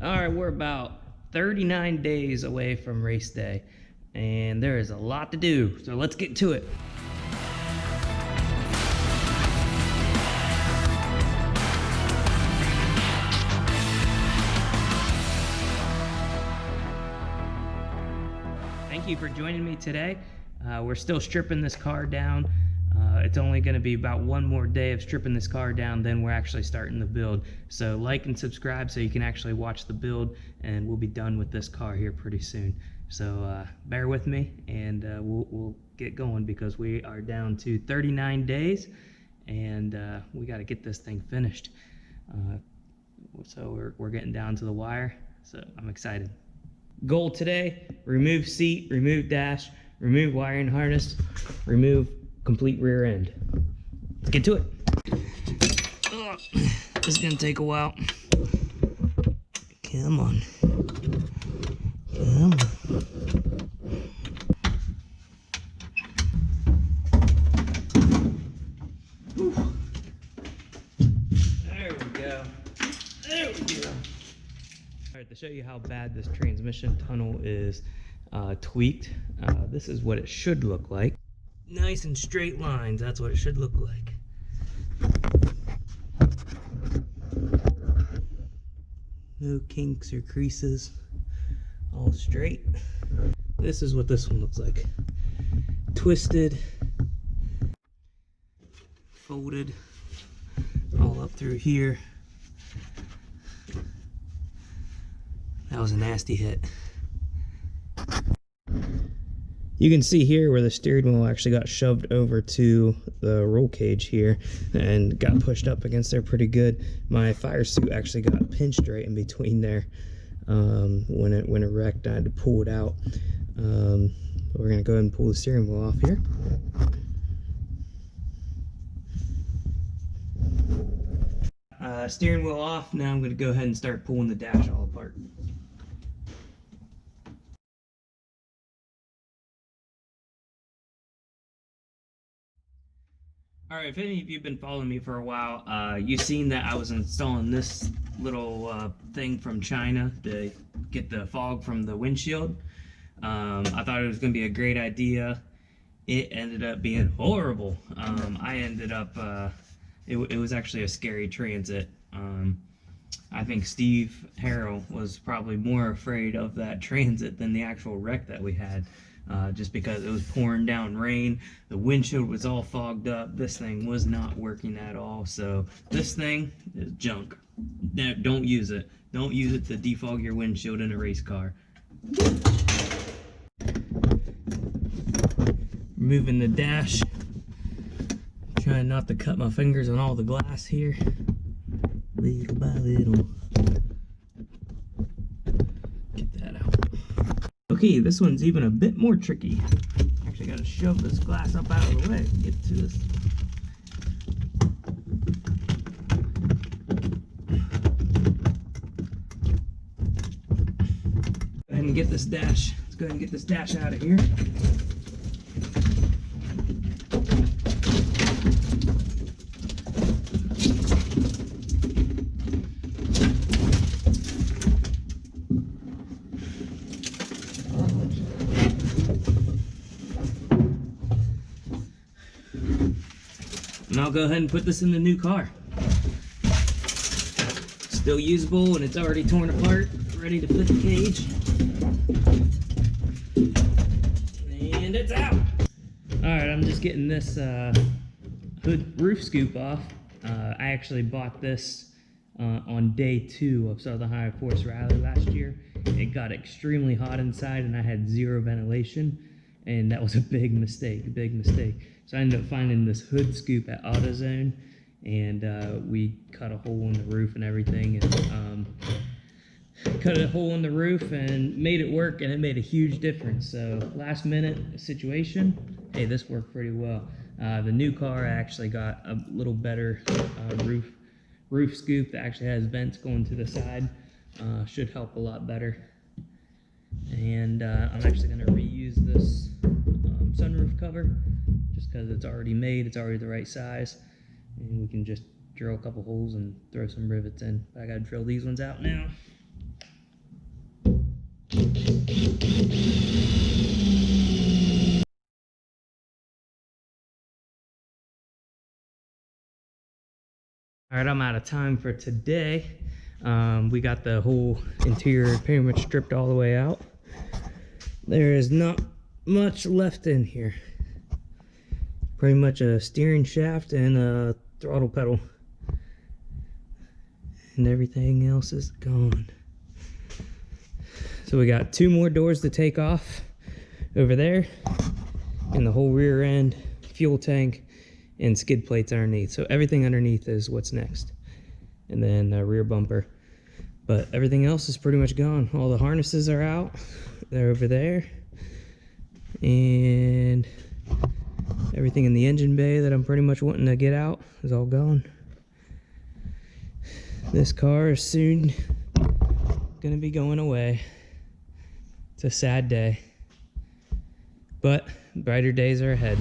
All right, we're about 39 days away from race day, and there is a lot to do, so let's get to it. Thank you for joining me today. We're still stripping this car down. It's only going to be about one more day of stripping this car down, then we're actually starting the build. So like and subscribe so you can actually watch the build, and we'll be done with this car here pretty soon. So bear with me, and we'll get going because we are down to 39 days, and we got to get this thing finished. So we're getting down to the wire, so I'm excited. Goal today: remove seat, remove dash, remove wiring harness, remove complete rear end. Let's get to it. This is gonna take a while. Come on. Come on. There we go. There we go. All right, to show you how bad this transmission tunnel is tweaked, this is what it should look like. Nice and straight lines, that's what it should look like. No kinks or creases, all straight. This is what this one looks like. Twisted, folded, all up through here. That was a nasty hit. You can see here where the steering wheel actually got shoved over to the roll cage here and got pushed up against there pretty good. My fire suit actually got pinched right in between there when it wrecked. I had to pull it out. We're gonna go ahead and pull the steering wheel off here. Steering wheel off. Now I'm gonna go ahead and start pulling the dash all apart. All right, if any of you have been following me for a while, you've seen that I was installing this little thing from China to get the fog from the windshield. I thought it was going to be a great idea. It ended up being horrible. I ended up, it was actually a scary transit. I think Steve Harrell was probably more afraid of that transit than the actual wreck that we had. Just because it was pouring down rain, the windshield was all fogged up. This thing was not working at all. So this thing is junk. Don't use it. Don't use it to defog your windshield in a race car. Removing the dash. Trying not to cut my fingers on all the glass here. Little by little. Get that out. Okay, this one's even a bit more tricky. Actually gotta shove this glass up out of the way to get to this. Go ahead and get this dash. Let's go ahead and get this dash out of here. And I'll go ahead and put this in the new car. Still usable, and it's already torn apart, ready to fit the cage. And it's out! Alright, I'm just getting this hood roof scoop off. I actually bought this on day 2 of Southern High Force Rally last year. It got extremely hot inside, and I had 0 ventilation, and that was a big mistake, So I ended up finding this hood scoop at AutoZone, and we cut a hole in the roof and everything, and cut a hole in the roof and made it work, and it made a huge difference. So last minute situation, hey, this worked pretty well. The new car actually got a little better roof scoop that actually has vents going to the side. Should help a lot better. And I'm actually going to reuse this sunroof cover just because it's already made, it's already the right size, and we can just drill a couple holes and throw some rivets in. But I got to drill these ones out now. All right, I'm out of time for today. We got the whole interior pretty much stripped all the way out. There is not much left in here. Pretty much a steering shaft and a throttle pedal. And everything else is gone. So we got 2 more doors to take off over there, and the whole rear end, fuel tank, and skid plates underneath. So everything underneath is what's next. And then the rear bumper. But everything else is pretty much gone. All the harnesses are out. They're over there. And everything in the engine bay that I'm pretty much wanting to get out is all gone. This car is soon gonna be going away. It's a sad day, but brighter days are ahead.